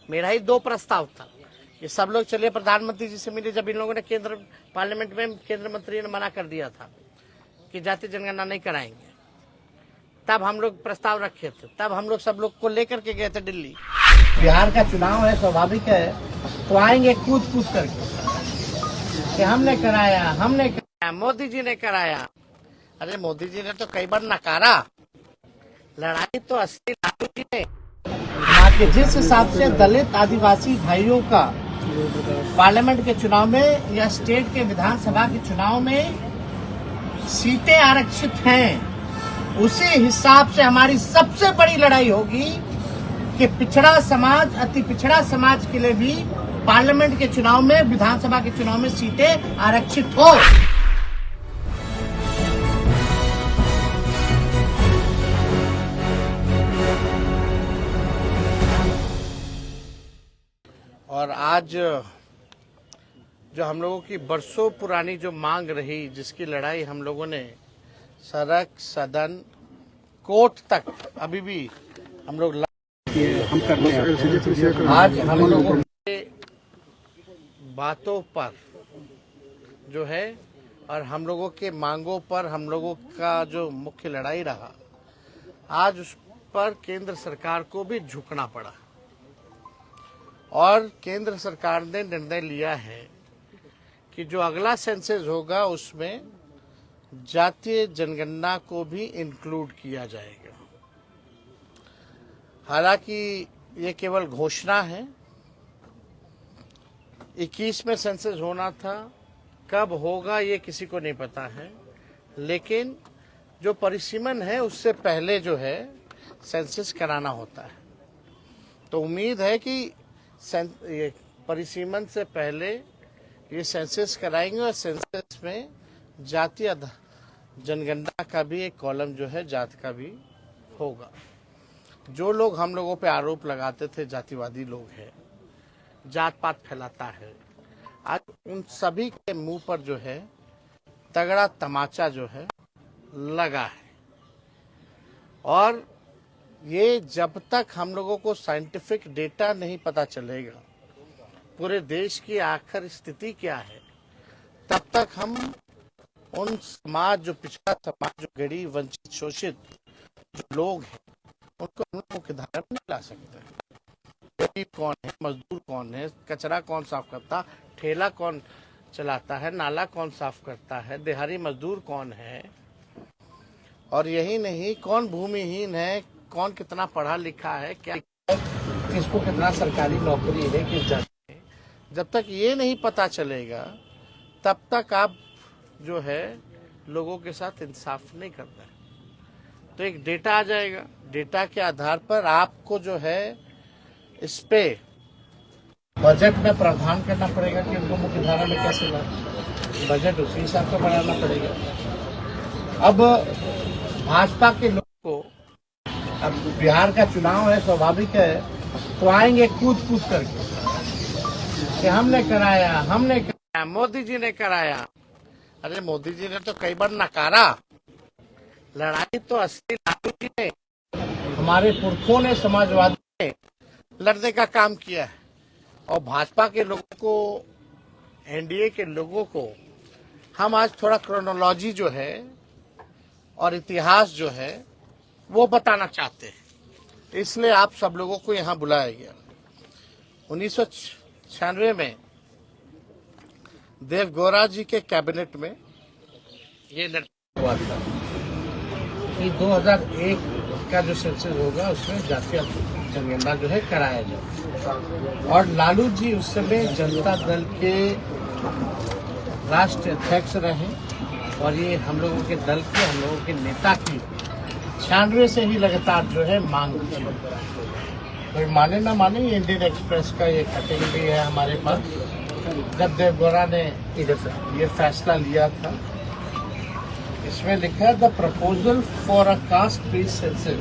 मेरा ही 2 प्रस्ताव था। ये सब लोग चले प्रधानमंत्री जी से मिले, जब इन लोगों ने केंद्र पार्लियामेंट में केंद्र मंत्री ने मना कर दिया था कि जाति जनगणना नहीं कराएंगे, तब हम लोग प्रस्ताव रखे थे, तब हम लोग सब लोग को लेकर के गए थे दिल्ली। बिहार का चुनाव है, स्वाभाविक है, तो आएंगे कूद कूद करके कि हमने कराया, मोदी जी ने कराया। अरे मोदी जी ने तो कई बार नकारा, लड़ाई तो असली लालू जी ने। जिस हिसाब से दलित आदिवासी भाइयों का पार्लियामेंट के चुनाव में या स्टेट के विधानसभा के चुनाव में सीटें आरक्षित हैं, उसी हिसाब से हमारी सबसे बड़ी लड़ाई होगी कि पिछड़ा समाज, अति पिछड़ा समाज के लिए भी पार्लियामेंट के चुनाव में, विधानसभा के चुनाव में सीटें आरक्षित हो। और आज जो हम लोगों की बरसों पुरानी जो मांग रही, जिसकी लड़ाई हम लोगों ने सड़क, सदन, कोर्ट तक अभी भी हम लोग आज हम लोगों के बातों पर जो है और हम लोगों के मांगों पर हम लोगों का जो मुख्य लड़ाई रहा, आज उस पर केंद्र सरकार को भी झुकना पड़ा। और केंद्र सरकार ने निर्णय लिया है कि जो अगला सेंसस होगा उसमें जातीय जनगणना को भी इंक्लूड किया जाएगा। हालांकि ये केवल घोषणा है, 21 में सेंसस होना था, कब होगा ये किसी को नहीं पता है, लेकिन जो परिसीमन है उससे पहले जो है सेंसस कराना होता है। तो उम्मीद है कि ये परिसीमन से पहले ये सेंसस कराएंगे और सेंसस में जातीय जनगणना का भी एक कॉलम जो है जात का भी होगा। जो लोग हम लोगों पे आरोप लगाते थे जातिवादी लोग हैं, जात पात फैलाता है, आज उन सभी के मुंह पर जो है तगड़ा तमाचा जो है लगा है। और ये जब तक हम लोगों को साइंटिफिक डेटा नहीं पता चलेगा पूरे देश की आखिर स्थिति क्या है, तब तक हम उन समाज, जो पिछड़ा समाज, जो गरीब, वंचित, शोषित जो लोग हैं, उनको हम लोगों की धारा में नहीं ला सकते। गरीब कौन है, मजदूर कौन है, कचरा कौन साफ करता, ठेला कौन चलाता है, नाला कौन साफ करता है, दिहाड़ी मजदूर कौन है, और यही नहीं कौन भूमिहीन है, कौन कितना पढ़ा लिखा है, क्या किसको कितना सरकारी नौकरी है, किस जगह है, जब तक ये नहीं पता चलेगा तब तक आप जो है लोगों के साथ इंसाफ नहीं कर रहे। तो एक डेटा आ जाएगा, डेटा के आधार पर आपको जो है इस पे बजट में प्रावधान करना पड़ेगा कि उनको मुख्य धारा में कैसे लाए, बजट उसी हिसाब से बढ़ाना पड़ेगा। अब भाजपा के लोग को, अब बिहार का चुनाव है, स्वाभाविक है, तो आएंगे कूद कूद करके कि हमने कराया, मोदी जी ने कराया। अरे मोदी जी ने तो कई बार नकारा, लड़ाई तो असली लालू जी ने, हमारे पुरखों ने, समाजवादी ने लड़ने का काम किया है। और भाजपा के लोगों को, एनडीए के लोगों को हम आज थोड़ा क्रोनोलॉजी जो है और इतिहास जो है वो बताना चाहते हैं, इसलिए आप सब लोगों को यहाँ बुलाया गया। 1996 में देवगौड़ा जी के कैबिनेट में ये निर्णय हुआ था कि 2001 का जो सेंसस होगा उसमें जातीय जनगणना जो है कराया जाए। और लालू जी उस समय जनता दल के राष्ट्रीय अध्यक्ष रहे और ये हम लोगों के दल के, हम लोगों के नेता की 96 से ही लगातार जो है मांग थी। कोई माने ना माने, इंडियन एक्सप्रेस का ये कटिंग भी है हमारे पास। जब देवगौड़ा ने ये फैसला लिया था, इसमें लिखा है the proposal for a cast based census,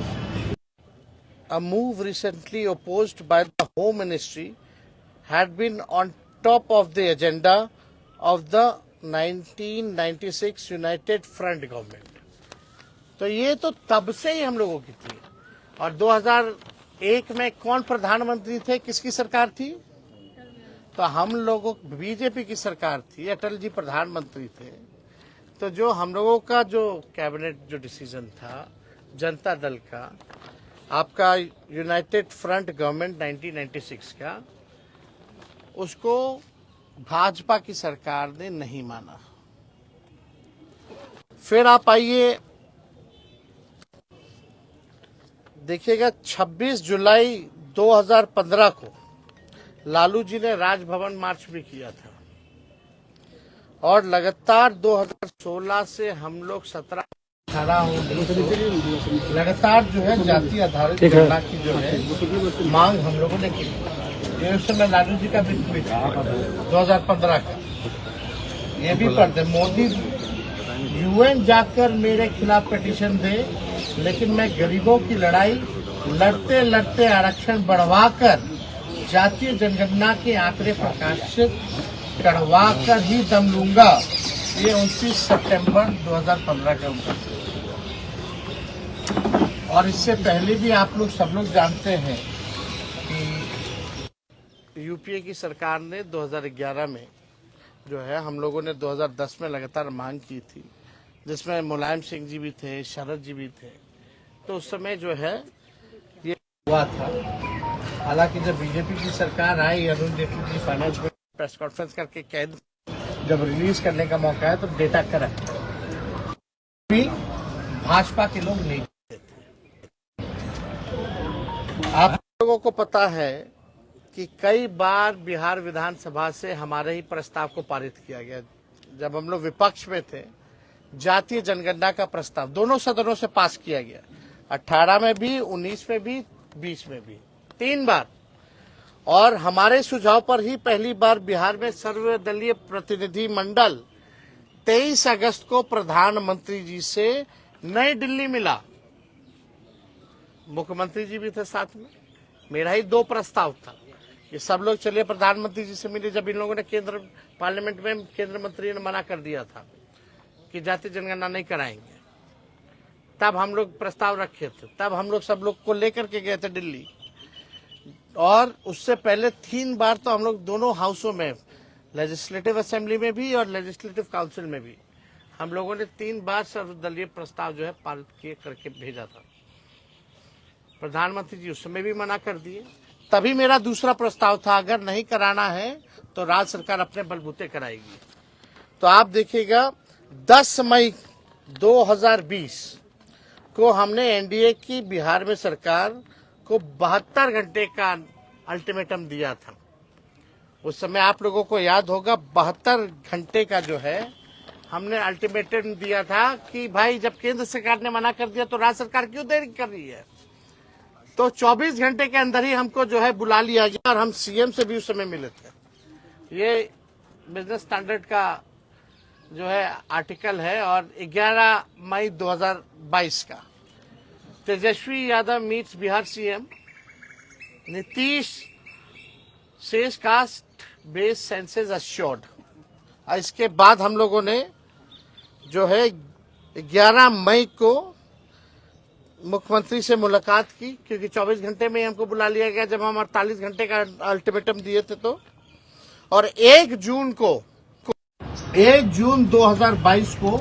a move recently opposed by the Home Ministry had been on top of the agenda of the 1996 United Front government। तो ये तो तब से ही हम लोगों की थी। और एक में कौन प्रधानमंत्री थे, किसकी सरकार थी? तो हम लोगों बीजेपी की सरकार थी, अटल जी प्रधानमंत्री थे। तो जो हम लोगों का जो कैबिनेट जो डिसीजन था जनता दल का, आपका यूनाइटेड फ्रंट गवर्नमेंट 1996 का, उसको भाजपा की सरकार ने नहीं माना। फिर आप आइए देखिएगा, 26 जुलाई 2015 को लालू जी ने राजभवन मार्च भी किया था और लगातार 2016 से हम लोग 17-18 लगातार जो है जाति आधारित गणना की जो है मांग हम लोगों ने की। ये उस समय लालू जी का भी था 2015 का। ये भी पढ़ते मोदी यूएन जाकर मेरे खिलाफ पिटीशन दे, लेकिन मैं गरीबों की लड़ाई लड़ते लड़ते आरक्षण बढ़वाकर जातीय जनगणना के आंकड़े प्रकाशित करवा कर ही दम लूंगा। ये 29 सितंबर 2015 का हुआ। और इससे पहले भी आप लोग सब लोग जानते हैं कि यूपीए की सरकार ने 2011 में जो है, हम लोगों ने 2010 में लगातार मांग की थी, जिसमें मुलायम सिंह जी भी थे, शरद जी भी थे। तो उस समय जो है ये हुआ था। हालांकि जब बीजेपी की सरकार आई, अरुण जेटली जी फाइनेंस में प्रेस कॉन्फ्रेंस करके कैद जब रिलीज करने का मौका है तो डेटा करेक्ट भी भाजपा के लोग नहीं देते थे। आप लोगों को पता है कि कई बार बिहार विधानसभा से हमारे ही प्रस्ताव को पारित किया गया। जब हम लोग विपक्ष में थे, जातीय जनगणना का प्रस्ताव दोनों सदनों से पास किया गया, 18 में भी, 19 में भी, 20 में भी, 3 बार। और हमारे सुझाव पर ही पहली बार बिहार में सर्वदलीय प्रतिनिधि मंडल 23 अगस्त को प्रधानमंत्री जी से नई दिल्ली मिला। मुख्यमंत्री जी भी थे साथ में। मेरा ही 2 प्रस्ताव था, ये सब लोग चलिए प्रधानमंत्री जी से मिले। जब इन लोगों ने केंद्र पार्लियामेंट में केंद्र मंत्री ने मना कर दिया था कि जातीय जनगणना नहीं कराएंगे, तब हम लोग प्रस्ताव रखे थे। तब हम लोग सब लोग को लेकर के गए थे दिल्ली। और उससे पहले 3 बार तो हम लोग दोनों हाउसों में, लेजिस्लेटिव असेंबली में भी और लेजिस्लेटिव काउंसिल में भी, हम लोगों ने 3 बार सर्वदलीय प्रस्ताव जो है पारित किए करके भेजा था। प्रधानमंत्री जी उस समय भी मना कर दिए। तभी मेरा दूसरा प्रस्ताव था, अगर नहीं कराना है तो राज्य सरकार अपने बलबूते कराएगी। तो आप देखिएगा 10 मई 2020 को हमने एनडीए की बिहार में सरकार को 72 घंटे का अल्टीमेटम दिया था। उस समय आप लोगों को याद होगा, 72 घंटे का जो है हमने अल्टीमेटम दिया था कि भाई जब केंद्र सरकार ने मना कर दिया तो राज्य सरकार क्यों देरी कर रही है। तो 24 घंटे के अंदर ही हमको जो है बुला लिया गया और हम सीएम से भी उस समय मिले थे। ये बिजनेस स्टैंडर्ड का जो है आर्टिकल है। और 11 मई 2022 का Tejashwi Yadav meets Bihar CM, Nitish says caste based census assured. इसके बाद हम लोगों ने जो है 11 मई को मुख्यमंत्री से मुलाकात की, क्योंकि 24 घंटे में ही हमको बुला लिया गया जब हम 48 घंटे का अल्टीमेटम दिए थे। तो और 1 जून 2022 को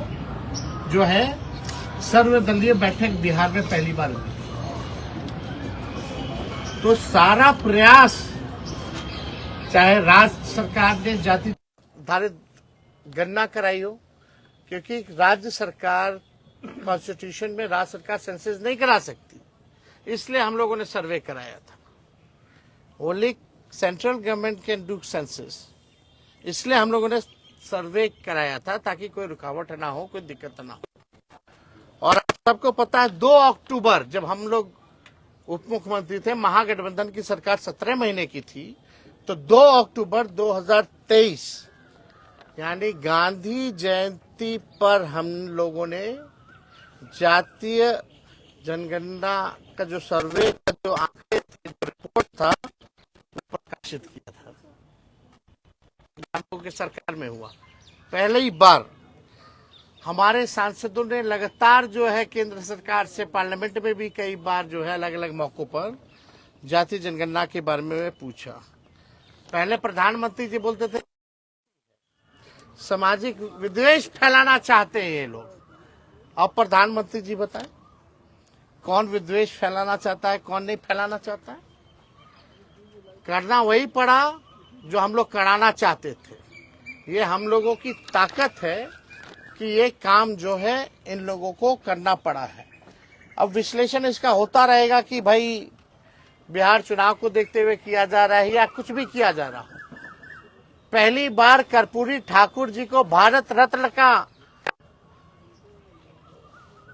जो है सर्वदलीय बैठक बिहार में पहली बार हुई। तो सारा प्रयास, चाहे राज्य सरकार ने जाति आधारित गणना कराई हो, क्योंकि राज्य सरकार कॉन्स्टिट्यूशन में राज्य सरकार सेंसस नहीं करा सकती, इसलिए हम लोगों ने सर्वे कराया था। Only central government can do census, इसलिए हम लोगों ने सर्वे कराया था ताकि कोई रुकावट ना हो, कोई दिक्कत ना हो। और सबको पता है 2 अक्टूबर जब हम लोग उप मुख्यमंत्री थे, महागठबंधन की सरकार 17 महीने की थी, तो 2 अक्टूबर 2023 यानी गांधी जयंती पर हम लोगों ने जातीय जनगणना का जो सर्वे का जो आंकड़े थे, जो रिपोर्ट था, वो प्रकाशित किया था। हम लोगों की सरकार में हुआ पहले ही बार। हमारे सांसदों ने लगातार जो है केंद्र सरकार से, पार्लियामेंट में भी कई बार जो है अलग अलग मौकों पर जाति जनगणना के बारे में पूछा। पहले प्रधानमंत्री जी बोलते थे सामाजिक विद्वेष फैलाना चाहते हैं ये लोग। अब प्रधानमंत्री जी बताएं कौन विद्वेष फैलाना चाहता है, कौन नहीं फैलाना चाहता है। करना वही पड़ा जो हम लोग कराना चाहते थे। ये हम लोगों की ताकत है कि ये काम जो है इन लोगों को करना पड़ा है। अब विश्लेषण इसका होता रहेगा कि भाई बिहार चुनाव को देखते हुए किया जा रहा है या कुछ भी किया जा रहा हो। पहली बार कर्पूरी ठाकुर जी को भारत रत्न का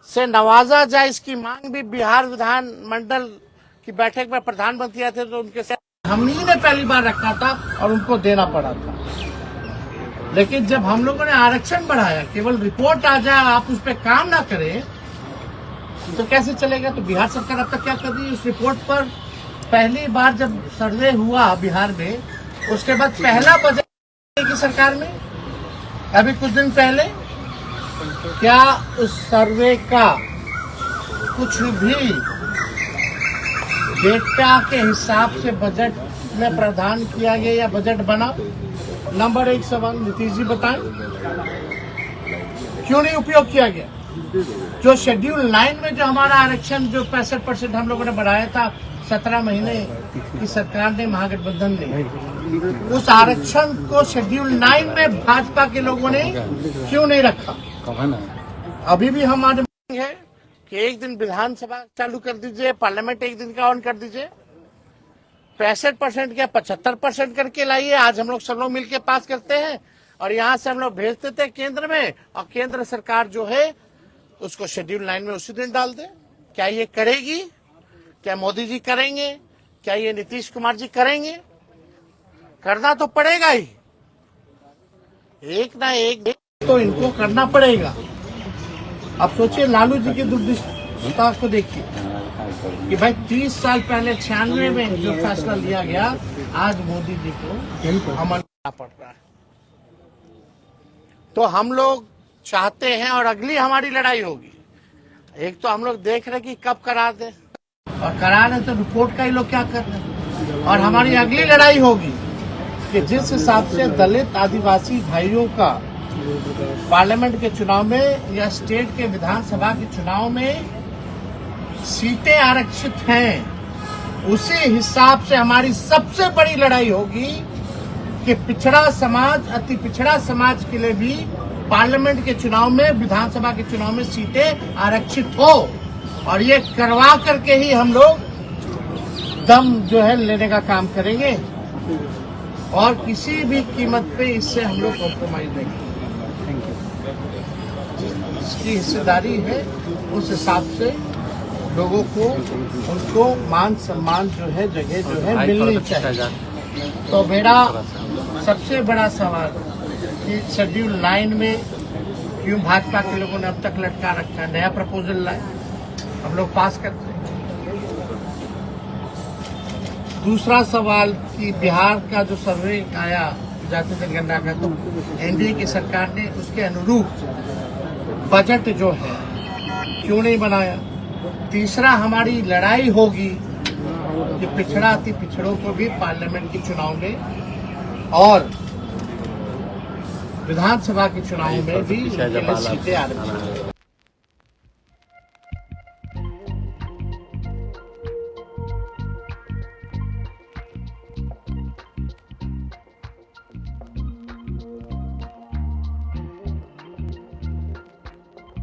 से नवाजा जाए, इसकी मांग भी बिहार विधानमंडल की बैठक में प्रधानमंत्री आए थे तो उनके साथ हम ही ने पहली बार रखा था और उनको देना पड़ा था। लेकिन जब हम लोगों ने आरक्षण बढ़ाया, केवल रिपोर्ट आ जाए आप उस पर काम ना करें तो कैसे चलेगा। तो बिहार सरकार अब तक क्या कर रही है, उस रिपोर्ट पर पहली बार जब सर्वे हुआ बिहार में, उसके बाद पहला बजट की सरकार में अभी कुछ दिन पहले, क्या उस सर्वे का कुछ भी डेटा के हिसाब से बजट में प्रावधान किया गया या बजट बना? नंबर एक सवाल नीतीश जी बताएं, क्यों नहीं उपयोग किया गया? जो शेड्यूल 9 में जो हमारा आरक्षण जो 65% हम लोगों ने बढ़ाया था 17 महीने की सरकार ने, महागठबंधन ने, उस आरक्षण को शेड्यूल 9 में भाजपा के लोगों ने क्यों नहीं रखा? अभी भी हमारी मांग है कि एक दिन विधानसभा चालू कर दीजिए, पार्लियामेंट एक दिन का ऑन कर दीजिए। 65% क्या 75% करके लाइए। आज हम लोग सब लोग मिलकर पास करते हैं और यहाँ से हम लोग भेजते थे केंद्र में, और केंद्र सरकार जो है उसको शेड्यूल 9 में उसी दिन डाल दे। क्या ये करेगी? क्या मोदी जी करेंगे? क्या ये नीतीश कुमार जी करेंगे? करना तो पड़ेगा ही, एक ना एक तो इनको करना पड़ेगा। अब सोचिए लालू जी की दूरदृष्टता को देखिए कि भाई 30 साल पहले 96 में जो फैसला लिया गया, आज मोदी जी को अमल करना पड़ रहा है। तो हम लोग चाहते हैं और अगली हमारी लड़ाई होगी। एक तो हम लोग देख रहे कि कब करा दे, और करा रहे तो रिपोर्ट का ही लोग क्या कर रहे हैं। और हमारी अगली लड़ाई होगी कि जिस हिसाब से दलित आदिवासी भाइयों का पार्लियामेंट के चुनाव में या स्टेट के विधानसभा के चुनाव में सीटें आरक्षित हैं, उसी हिसाब से हमारी सबसे बड़ी लड़ाई होगी कि पिछड़ा समाज, अति पिछड़ा समाज के लिए भी पार्लियामेंट के चुनाव में, विधानसभा के चुनाव में सीटें आरक्षित हो। और ये करवा करके ही हम लोग दम जो है लेने का काम करेंगे, और किसी भी कीमत पे इससे हम लोग कॉम्प्रोमाइज नहीं करेंगे। जिसकी हिस्सेदारी है उस हिसाब से लोगों को उनको मान सम्मान जो है, जगह जो है मिलनी चाहिए। तो मेरा सबसे बड़ा सवाल कि शेड्यूल 9 में क्यों भाजपा के लोगों ने अब तक लटका रखा है? नया प्रपोजल लाए, हम लोग पास करते हैं। दूसरा सवाल कि बिहार का जो सर्वे आया जाति जनगणना का, तो एनडीए की सरकार ने उसके अनुरूप बजट जो है क्यों नहीं बनाया? तीसरा हमारी लड़ाई होगी कि पिछड़ा अति पिछड़ों को भी पार्लियामेंट के चुनाव में और विधानसभा के चुनाव में भी सीटें आरक्षित